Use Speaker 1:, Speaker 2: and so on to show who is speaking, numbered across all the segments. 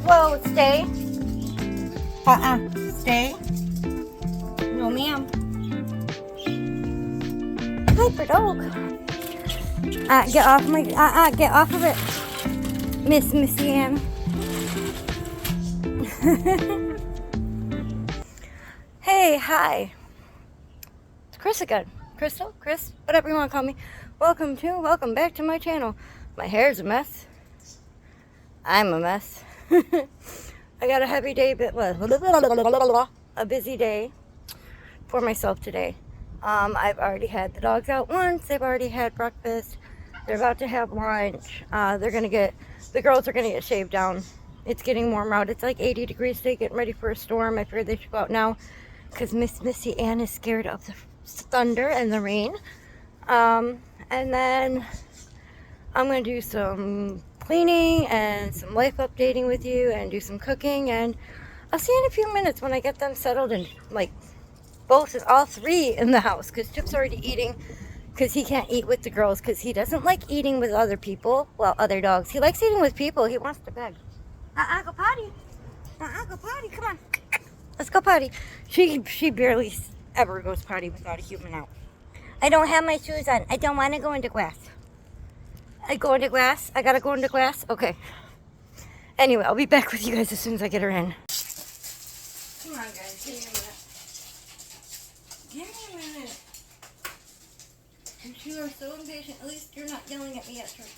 Speaker 1: Whoa, stay. Stay. No, ma'am. Hyper dog. Get off my, get off of it. Missy Ann. Hey, hi. It's Chris again. Crystal, Chris, whatever you want to call me. Welcome back to my channel. My hair's a mess. I'm a mess. I got a heavy day, but a busy day for myself today. I've already had the dogs out once. They've already had breakfast. They're about to have lunch. The girls are gonna get shaved down. It's getting warmer out. It's like 80 degrees today, getting ready for a storm. I figured they should go out now because Missy Ann is scared of the thunder and the rain. And then I'm gonna do some cleaning and some life updating with you and do some cooking, and I'll see you in a few minutes when I get them settled and like all three in the house, because Chip's already eating because he can't eat with the girls because he doesn't like eating with other people. Well, other dogs. He likes eating with people. He wants to beg. Go potty. Go potty. Come on. Let's go potty. She barely ever goes potty without a human out. I don't have my shoes on. I don't want to go into grass. I go into glass? I gotta go into glass? Okay. Anyway, I'll be back with you guys as soon as I get her in. Come on, guys. Give me a minute. Give me a minute. You are so impatient. At least you're not yelling at me at church.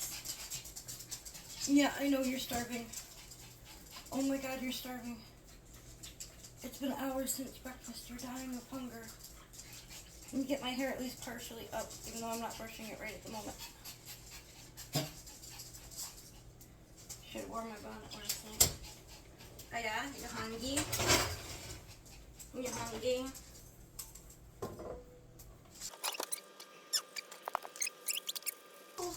Speaker 1: Yeah, I know you're starving. Oh my God, you're starving. It's been hours since breakfast. You're dying of hunger. Let me get my hair at least partially up, even though I'm not brushing it right at the moment. Should have worn my bonnet last night. Oh yeah? You're hungry? You're hungry? Oh.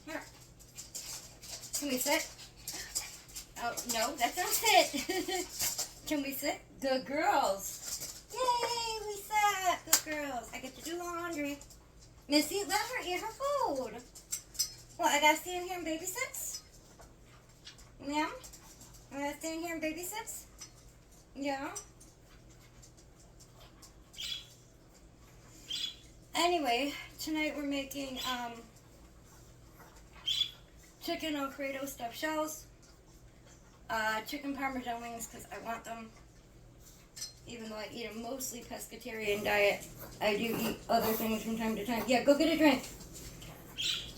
Speaker 1: Here. Can we sit? Oh, no, that's not sit. Can we sit? Good girls. Yay, we sat. Good girls. I get to do laundry. Missy, let her eat her food. What, I gotta stay in here and babysit? Ma'am? I gotta stay in here and babysit? Yeah? Anyway, tonight we're making chicken Alfredo stuffed shells. Chicken Parmesan wings because I want them. Even though I eat a mostly pescatarian diet, I do eat other things from time to time. Yeah, go get a drink.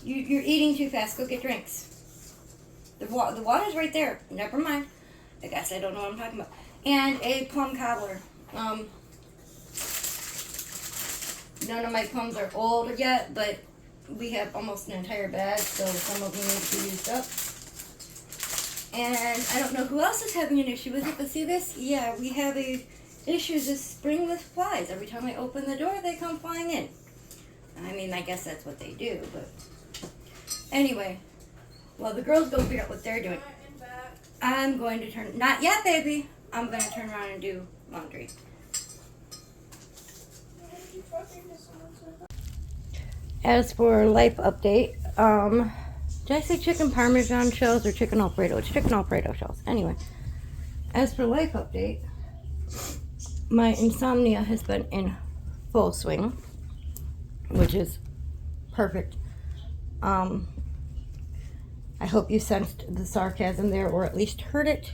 Speaker 1: You're eating too fast. Go get drinks. The water's right there. Never mind. I guess I don't know what I'm talking about. And a plum cobbler. None of my plums are old yet, but we have almost an entire bag, so some of them need to be used up. And I don't know who else is having an issue with it, but see this? Yeah, we have issues this spring with flies. Every time I open the door, they come flying in. I mean, I guess that's what they do, but anyway. Well, the girls go figure out what they're doing. I'm going to turn, not yet, baby. I'm going to turn around and do laundry. As for life update, did I say chicken Parmesan shells or chicken Alfredo? It's chicken Alfredo shells. Anyway, as for life update, my insomnia has been in full swing, which is perfect. I hope you sensed the sarcasm there, or at least heard it.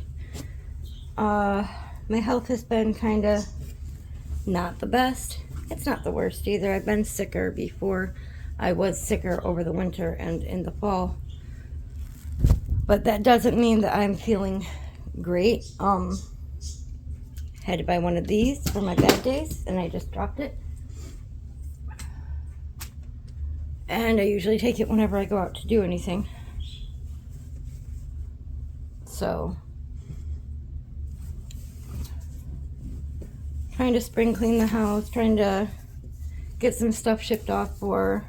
Speaker 1: My health has been kind of not the best. It's not the worst either. I've been sicker before. I was sicker over the winter and in the fall. But that doesn't mean that I'm feeling great. Had to buy one of these for my bad days, and I just dropped it. And I usually take it whenever I go out to do anything. So, trying to spring clean the house, trying to get some stuff shipped off for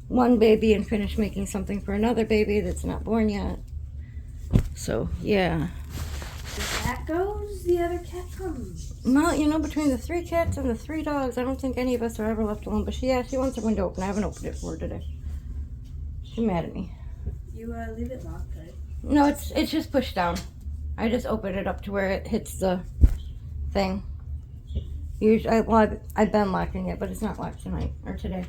Speaker 1: one baby and finish making something for another baby that's not born yet. So, yeah.
Speaker 2: The cat goes, the other cat comes.
Speaker 1: Well, you know, between the 3 cats and the 3 dogs, I don't think any of us are ever left alone. But she wants her window open. I haven't opened it for her today. She's mad at me.
Speaker 2: You leave it locked, right?
Speaker 1: No, it's just pushed down. I just open it up to where it hits the thing. Usually, well, I've been locking it, but it's not locked tonight or today.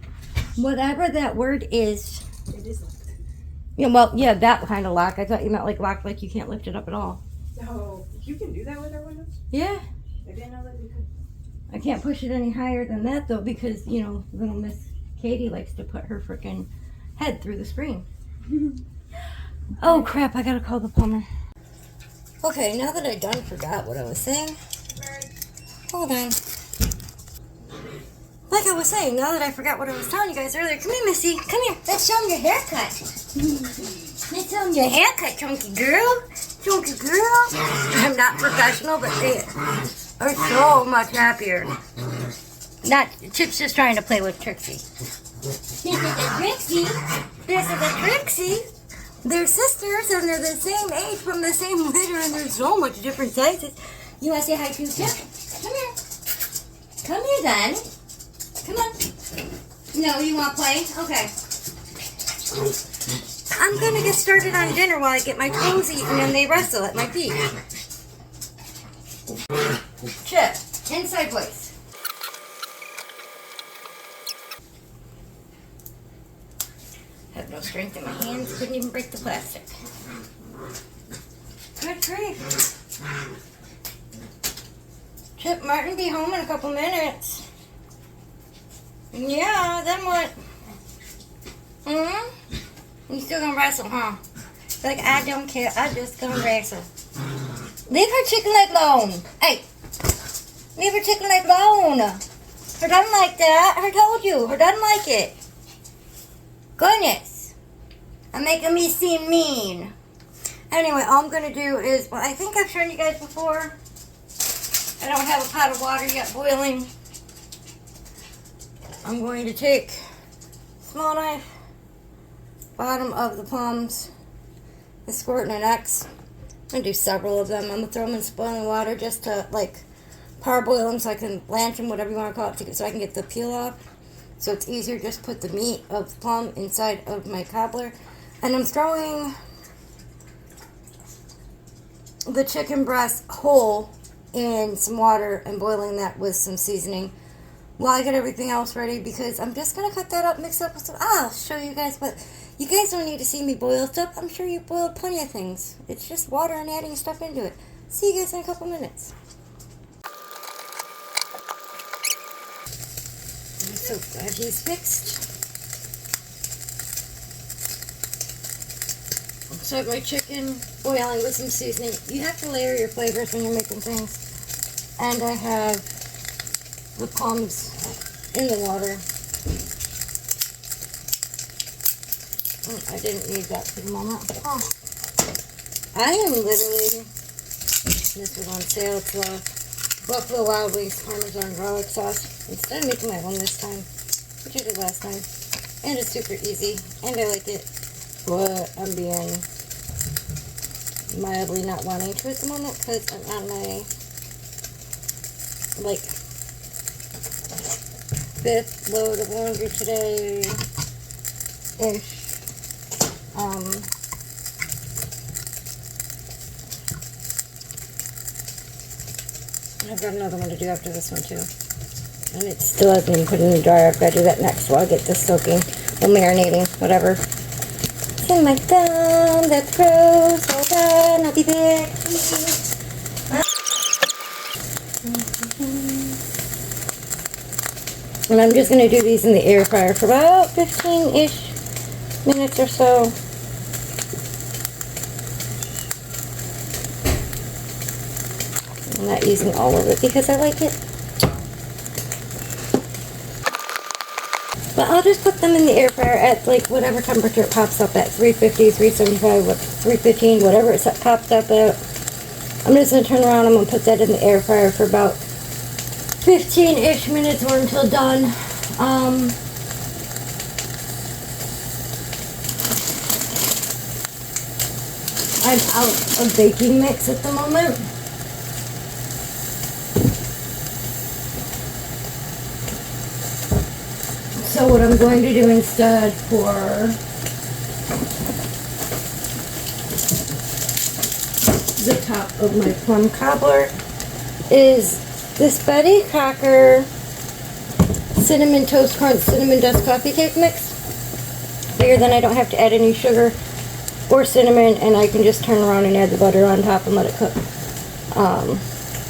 Speaker 1: Whatever that word is.
Speaker 2: It is locked.
Speaker 1: Yeah, well, yeah, that kind of lock. I thought you meant like locked, like you can't lift it up at all.
Speaker 2: Oh, you can do that with our windows?
Speaker 1: Yeah.
Speaker 2: I didn't know that you could.
Speaker 1: I can't push it any higher than that, though, because, you know, little Miss Katie likes to put her frickin' head through the screen. Oh, crap, I gotta call the plumber. Okay, now that I done forgot what I was saying. Hold on. Like I was saying, now that I forgot what I was telling you guys earlier. Come here, Missy. Come here. Let's show them your haircut. Let's show them your haircut, chunky girl. Chunky girl. I'm not professional, but they are so much happier. Chip's just trying to play with Trixie. This is a Trixie. This is a Trixie. They're sisters and they're the same age from the same litter and they're so much different sizes. You want to say hi to Chip? Come here. Come here, then. Come on. No, you want to play? Okay. I'm going to get started on dinner while I get my toes eaten and they wrestle at my feet. Chip, inside voice. Have no strength in my hands, couldn't even break the plastic. Good grief. Chip, Martin be home in a couple minutes. Yeah, then what? You still gonna wrestle, huh? Like, I don't care, I just gonna wrestle. Leave her chicken leg alone. Hey, leave her chicken leg alone. Her doesn't like that. Her told you, her doesn't like it. Goodness. I'm making me seem mean. Anyway, all I'm gonna do is, well, I think I've shown you guys before. I don't have a pot of water yet boiling. I'm going to take small knife, bottom of the plums, and squirt in an X. I'm going to do several of them. I'm going to throw them in boiling water just to, like, parboil them so I can blanch them, whatever you want to call it, so I can get the peel off. So it's easier just put the meat of the plum inside of my cobbler. And I'm throwing the chicken breast whole in some water and boiling that with some seasoning while I get everything else ready, because I'm just going to cut that up, mix up with some, I'll show you guys, but you guys don't need to see me boil stuff. I'm sure you boiled plenty of things. It's just water and adding stuff into it. See you guys in a couple minutes. I'm so glad he's fixed. So I have my chicken boiling with some seasoning. You have to layer your flavors when you're making things. And I have the plums in the water. I didn't need that for the moment. Oh. I am literally, this was on sale, it's Buffalo Wild Wings Parmesan garlic sauce. Instead of making my own this time, which I did last time. And it's super easy, and I like it. But I'm being mildly not wanting to at the moment because I'm on my, like, 5th load of laundry today-ish. I've got another one to do after this one, too. And it still hasn't been put in the dryer. I've got to do that next while I get this soaking or marinating, whatever. It's in my thumb. That's gross. Hold on. I'll be back. And I'm just going to do these in the air fryer for about 15-ish minutes or so. I'm not using all of it because I like it. But I'll just put them in the air fryer at like whatever temperature it pops up at, 350, 375, 315, whatever it pops up at. I'm just going to turn around, I'm going to put that in the air fryer for about 15-ish minutes or until done. I'm out of baking mix at the moment. So what I'm going to do instead for the top of my plum cobbler is this Betty Crocker Cinnamon Toast Crunch Cinnamon Dust Coffee Cake Mix. Here, then I don't have to add any sugar or cinnamon, and I can just turn around and add the butter on top and let it cook.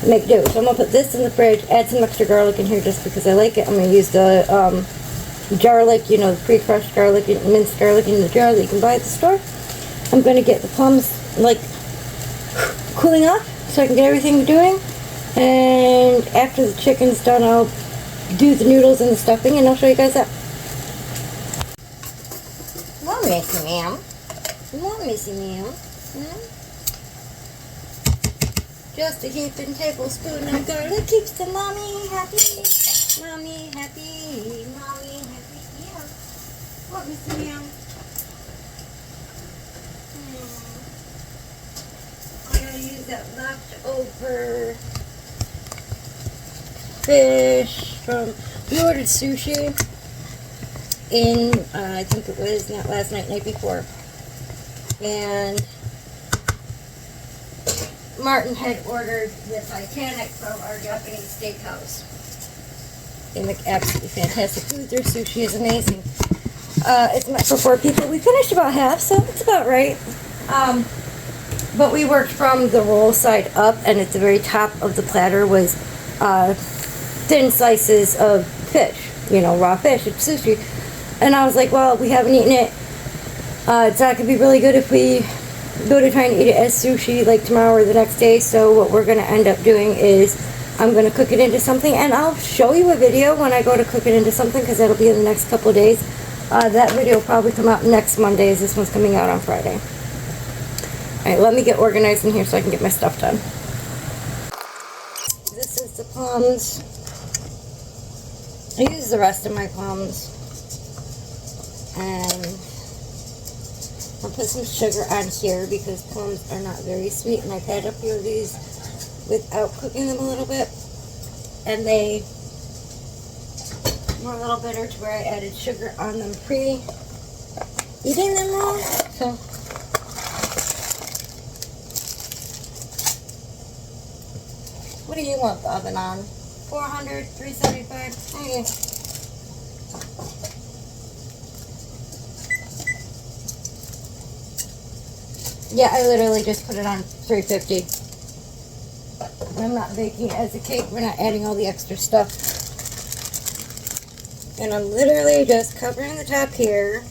Speaker 1: Make do. So I'm going to put this in the fridge, add some extra garlic in here just because I like it. I'm going to use the garlic, you know, the pre-crushed garlic, minced garlic in the jar that you can buy at the store. I'm going to get the plums, like, cooling off so I can get everything doing. And after the chicken's done, I'll do the noodles and the stuffing, and I'll show you guys that. Well, Missy Ma'am. Well, Missy Ma'am. Just a heaping tablespoon of garlic keeps the mommy happy. Mommy happy. Mommy happy. Yeah. What, Missy Ma'am? I'm going to use that leftover fish from, we ordered sushi in, I think it was not last night, night before. And Martin had ordered the Titanic from our Japanese steakhouse. They make absolutely fantastic food. Their sushi is amazing. It's meant for 4 people. We finished about half, so it's about right. But we worked from the roll side up, and at the very top of the platter was thin slices of fish. You know, raw fish. It's sushi. And I was like, well, we haven't eaten it. It's not going to be really good if we go to try and eat it as sushi like tomorrow or the next day. So what we're going to end up doing is I'm going to cook it into something, and I'll show you a video when I go to cook it into something because that'll be in the next couple of days. That video will probably come out next Monday, as this one's coming out on Friday. Alright, let me get organized in here so I can get my stuff done. This is the plums. I use the rest of my plums. And I'll put some sugar on here because plums are not very sweet, and I've had a few of these without cooking them a little bit, and they were a little bitter to where I added sugar on them pre-eating them raw. So what do you want the oven on? 400, 375? Okay. Yeah, I literally just put it on 350. I'm not baking it as a cake. We're not adding all the extra stuff. And I'm literally just covering the top here.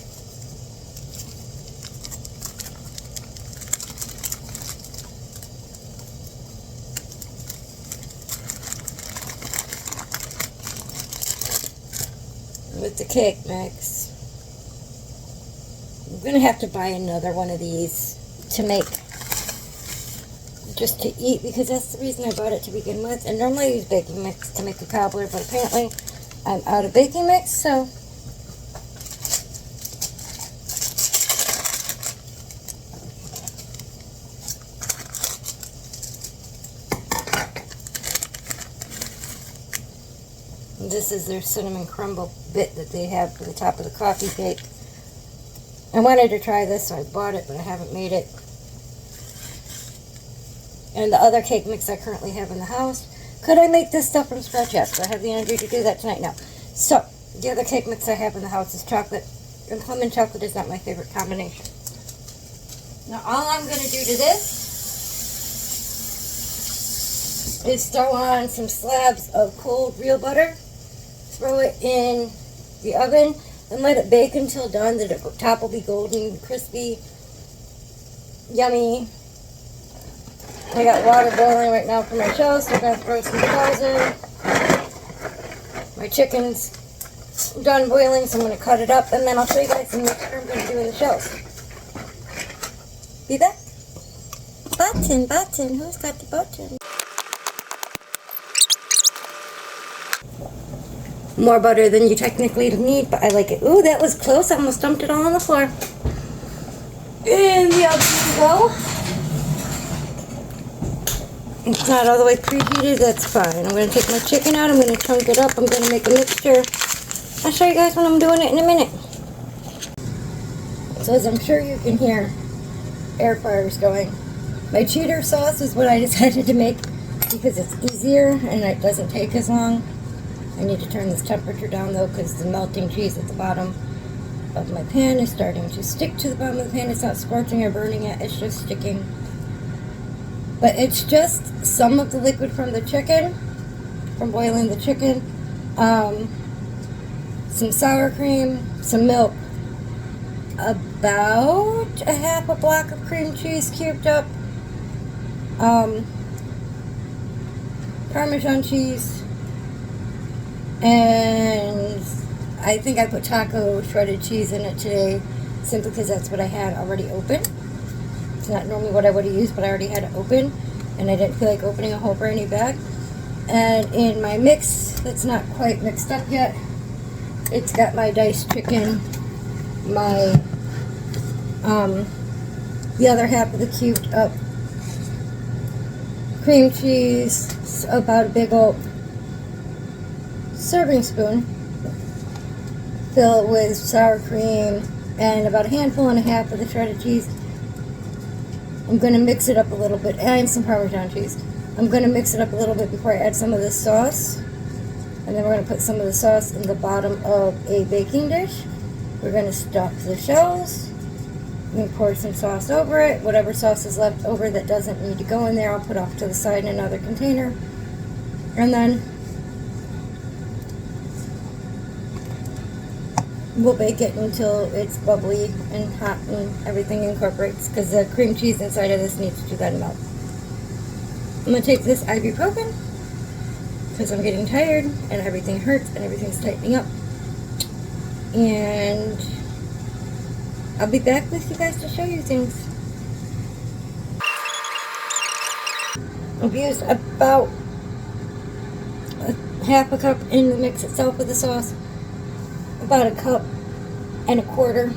Speaker 1: With the cake mix. I'm going to have to buy another one of these to make, just to eat, because that's the reason I bought it to begin with. And normally I use baking mix to make a cobbler, but apparently I'm out of baking mix, so and this is their cinnamon crumble bit that they have for the top of the coffee cake. I wanted to try this, so I bought it, but I haven't made it. And the other cake mix I currently have in the house. Could I make this stuff from scratch? Yes, but I have the energy to do that tonight. No. So, the other cake mix I have in the house is chocolate. And plum and chocolate is not my favorite combination. Now, all I'm going to do to this is throw on some slabs of cold real butter. Throw it in the oven and let it bake until done. The top will be golden, crispy, yummy. I got water boiling right now for my shells, so I'm going to throw some shells in. My chickens done boiling, so I'm going to cut it up, and then I'll show you guys the mixture I'm going to do in the shells. Be back. Button. Who's got the button? More butter than you technically need, but I like it. Ooh, that was close. I almost dumped it all on the floor. In the oven as well. It's not all the way preheated, that's fine. I'm going to take my chicken out, I'm going to chunk it up, I'm going to make a mixture. I'll show you guys when I'm doing it in a minute. So as I'm sure you can hear, air fryer's going. My cheddar sauce is what I decided to make because it's easier and it doesn't take as long. I need to turn this temperature down though because the melting cheese at the bottom of my pan is starting to stick to the bottom of the pan. It's not scorching or burning it, it's just sticking. But it's just some of the liquid from the chicken, from boiling the chicken, some sour cream, some milk, about a half a block of cream cheese cubed up, Parmesan cheese, and I think I put taco shredded cheese in it today, simply because that's what I had already open. It's not normally what I would have used, but I already had it open, and I didn't feel like opening a whole brand new bag. And in my mix, that's not quite mixed up yet, it's got my diced chicken, my, the other half of the cubed up cream cheese, about a big old serving spoon, fill it with sour cream, and about a handful and a half of the shredded cheese. I'm going to mix it up a little bit, and some Parmesan cheese. I'm going to mix it up a little bit before I add some of this sauce. And then we're going to put some of the sauce in the bottom of a baking dish. We're going to stuff the shells. I'm going to pour some sauce over it. Whatever sauce is left over that doesn't need to go in there, I'll put off to the side in another container. And then we'll bake it until it's bubbly and hot and everything incorporates, because the cream cheese inside of this needs to then melt. I'm going to take this ibuprofen because I'm getting tired and everything hurts and everything's tightening up. And I'll be back with you guys to show you things. I've used about a half a cup in the mix itself with the sauce. About a cup and a quarter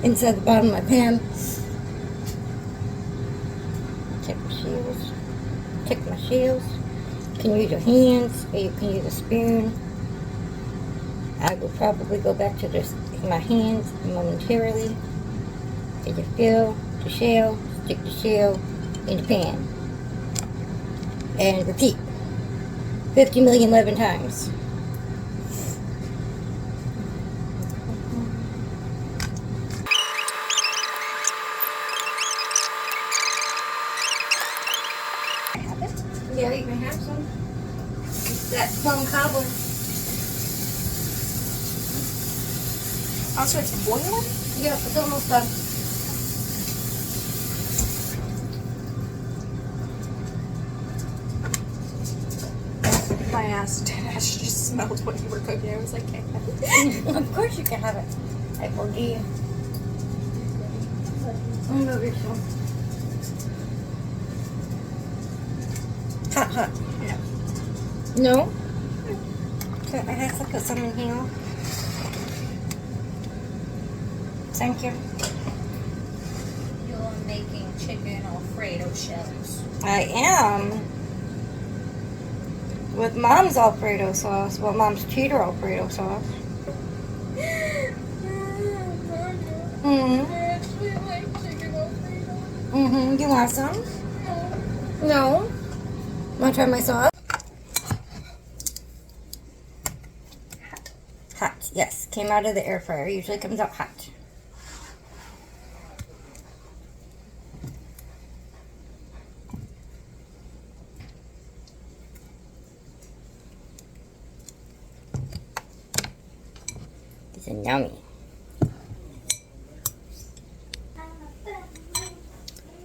Speaker 1: inside the bottom of my pan. Check my shields. Check my shields. You can use your hands or you can use a spoon. I will probably go back to just my hands momentarily. As you fill the shell, stick the shell in the pan. And repeat 50,000,011 times. Yeah, you can have some. It's that plum cobbler.
Speaker 2: Oh, so it's boiling?
Speaker 1: Yeah, it's almost done.
Speaker 2: My ass just smelled what you were cooking. I was like, hey.
Speaker 1: Of course you can have it. I forgive. Oh, no, you're so. Hot.
Speaker 2: Yeah.
Speaker 1: No? Okay, I have to put some in here. Thank you.
Speaker 3: You're making chicken Alfredo shells.
Speaker 1: I am. With Mom's Alfredo sauce. Well, Mom's cheddar Alfredo sauce. Mm-hmm.
Speaker 3: I actually like chicken Alfredo.
Speaker 1: Mm-hmm. You want some? No. Want to try my sauce? Hot. Yes. Came out of the air fryer. Usually comes out hot. It's yummy.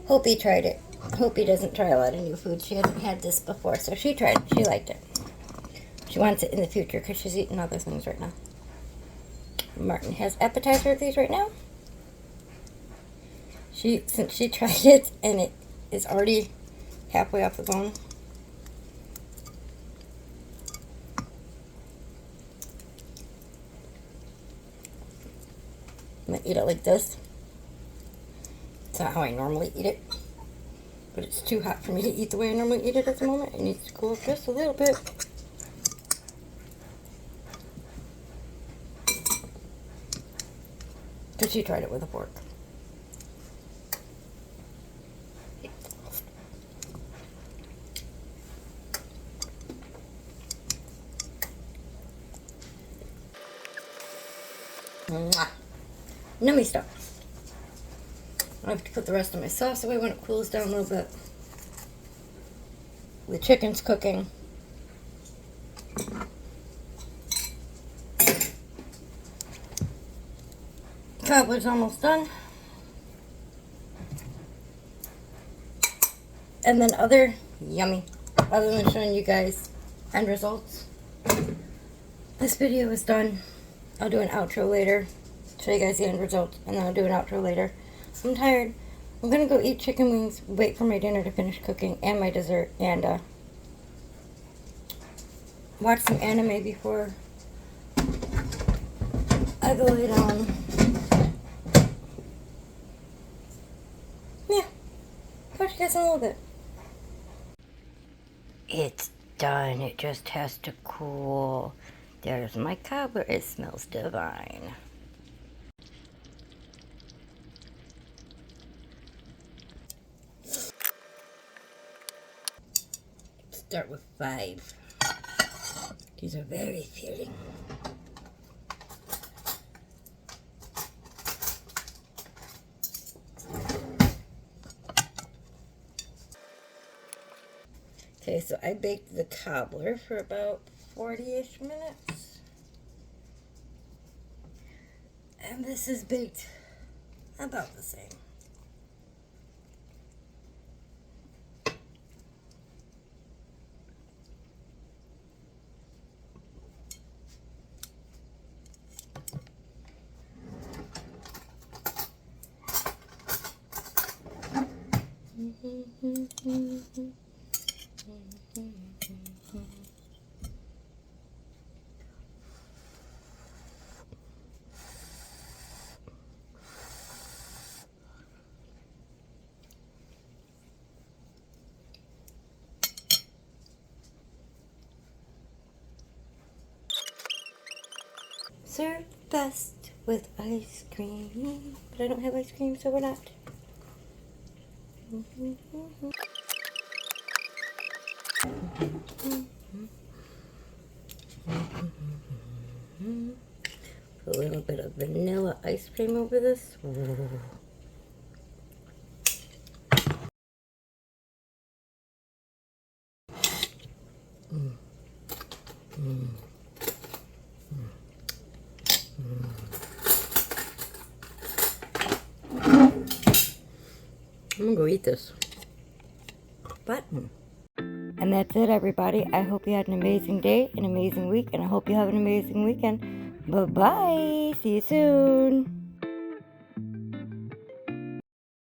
Speaker 1: Hopi tried it. Hopi doesn't try a lot of new food. She hasn't had this before, so she tried it. She liked it. She wants it in the future because she's eating other things right now. Martin has appetizer of these right now. Since she tried it and it is already halfway off the bone. I'm gonna eat it like this. It's not how I normally eat it, but it's too hot for me to eat the way I normally eat it at the moment. It needs to cool just a little bit. Because she tried it with a fork. Mwah. Nummy stuff. I have to put the rest of my sauce away when it cools down a little bit. The chicken's cooking. Cobbler's almost done. And then other than showing you guys end results, this video is done. I'll do an outro later, show you guys the end result, and then I'll do an outro later. I'm tired. I'm gonna go eat chicken wings, wait for my dinner to finish cooking, and my dessert, and watch some anime before I go lay down. Yeah, talk to you guys in a little bit. It's done. It just has to cool. There's my cobbler. It smells divine. Start with 5. These are very filling. Okay, so I baked the cobbler for about 40-ish minutes. And this is baked about the same. Served best with ice cream, but I don't have ice cream, so we're not. Put a little bit of vanilla ice cream over this. I'm gonna go eat this. And that's it, everybody. I hope you had an amazing day, an amazing week, and I hope you have an amazing weekend. Bye-bye. See you soon.